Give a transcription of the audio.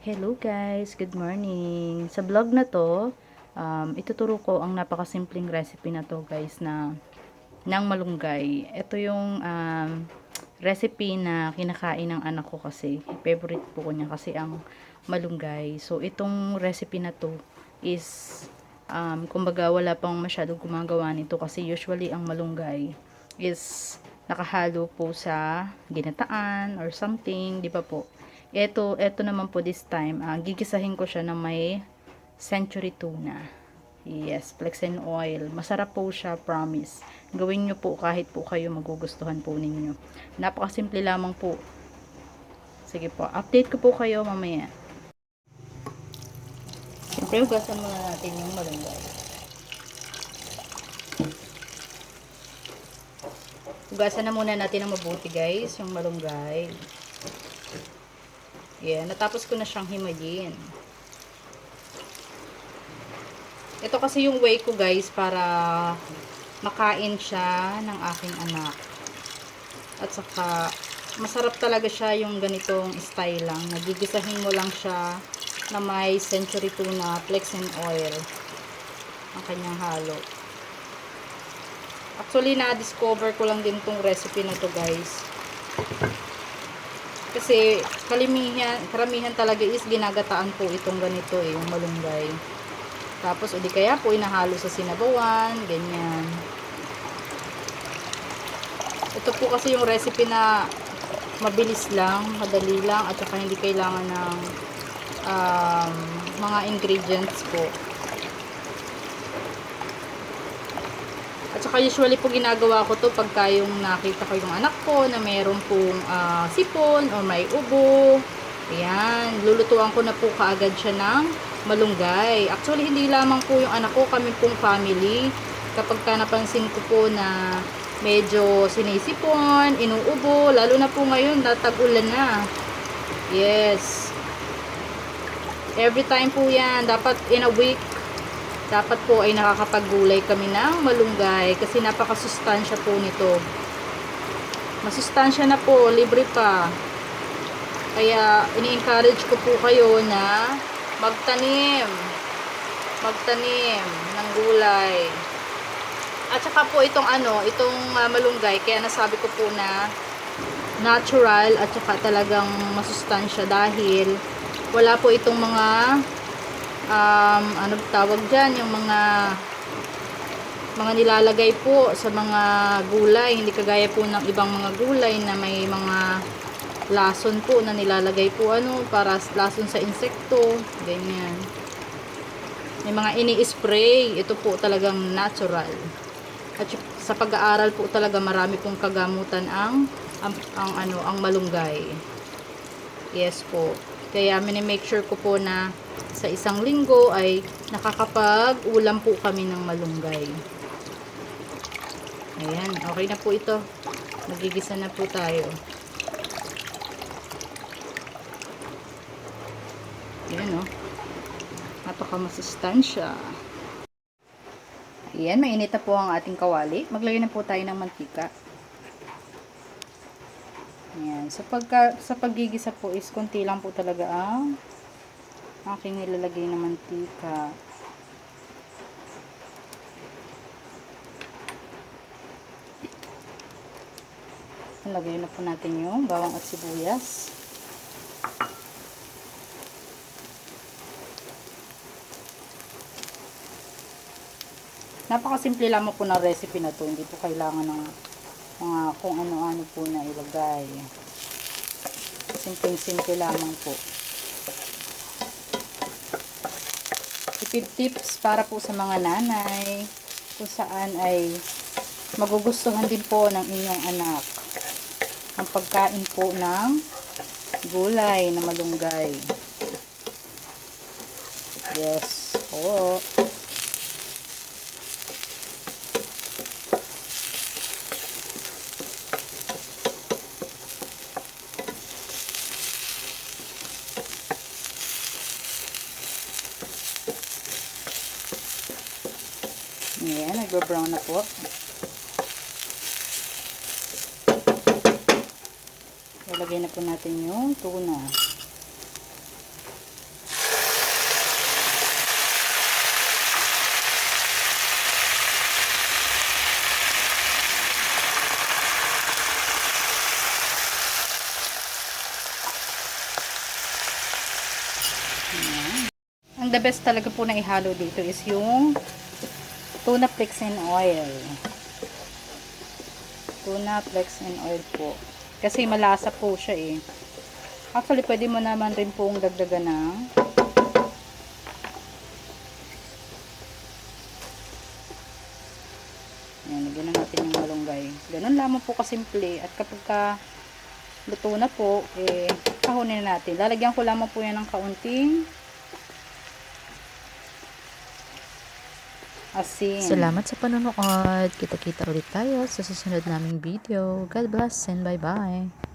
Hello guys, good morning. Sa vlog na to, ituturo ko ang napakasimpleng recipe na to guys na ng malunggay. Ito yung recipe na kinakain ng anak ko kasi favorite po ko niya kasi ang malunggay. So itong recipe na to is kumbaga wala pang masyadong gumagawa nito kasi usually ang malunggay is nakahalo po sa ginataan or something, di ba po? Ito naman po this time, gigisahin ko siya ng may century tuna. Yes, flaxen oil. Masarap po siya, promise. Gawin nyo po kahit po kayo magugustuhan po ninyo. Napakasimple lamang po. Sige po, update ko po kayo mamaya. Siyempre, hugasan muna natin yung malunggay. Hugasan na muna natin ng mabuti guys, yung malunggay. Yeah, natapos ko na siyang himayin. Ito kasi yung way ko guys para makain siya ng aking anak. At saka masarap talaga siya yung ganitong style lang. Nagigisahin mo lang siya na may century tuna, flaxen oil ang kanyang halo. Actually na-discover ko lang din tong recipe na to guys. Kasi karamihan talaga is ginagataan po itong ganito yung malunggay. Tapos o di kaya po inahalo sa sinabawan, ganyan. Ito po kasi yung recipe na mabilis lang, madali lang, at saka hindi kailangan ng mga ingredients po. At saka usually po ginagawa ko to pagka yung nakita ko yung anak ko na mayroon pong sipon o may ubo. Ayan, lulutuan ko na po kaagad siya ng malunggay. Actually, hindi lamang po yung anak ko, kami pong family. Kapag ka napansin ko po na medyo sinisipon, inuubo, lalo na po ngayon, natag-ulan na. Yes. Every time po yan, dapat in a week, dapat po ay nakakapaggulay kami ng malunggay kasi napakasustansya po nito. Masustansya na po, libre pa. Kaya ini-encourage ko po kayo na magtanim ng gulay. At saka po itong malunggay, kaya nasabi ko po na natural at saka talagang masustansya dahil wala po itong mga ano tawag dyan, yung mga nilalagay po sa mga gulay, hindi kagaya po ng ibang mga gulay na may mga lason po na nilalagay po para lason sa insekto, ganyan. May mga ini-spray, ito po talagang natural. At sa pag-aaral po talaga marami pong kagamutan ang malunggay. Yes po. Kaya mini-make sure ko po na sa isang linggo ay nakakapag-ulam po kami ng malunggay. Ayan, okay na po ito. Magigisa na po tayo. Ayan napaka-masustansya. Ayan, mainit na po ang ating kawali. Maglagay na po tayo ng mantika. Ayan, sa paggigisa po is konti lang po talaga ang aking nilalagay na mantika. Lagay na po natin yung bawang at sibuyas. Napakasimple lamang po ng recipe na to. Hindi po kailangan ng mga kung ano-ano po na ilagay. Simple lamang po. Tipid tips para po sa mga nanay kung saan ay magugustuhan din po ng inyong anak ang pagkain po ng gulay na malunggay. Yes po. Ayan, nagbo-brown na po. Lalagay na po natin yung tuna. the best talaga po na ihalo dito is yung tuna flakes and oil. Tuna flakes and oil po. Kasi malasa po siya eh. Actually, pwede mo naman rin pong dagdagan ng ayan, lagyan na natin yung malunggay. Ganun lamang po kasimple. At kapag luto na po, kahunin na natin. Lalagyan ko lamang po yan ng kaunting asin. Salamat sa panonood. Kita-kita ulit tayo sa susunod naming video. God bless and bye-bye.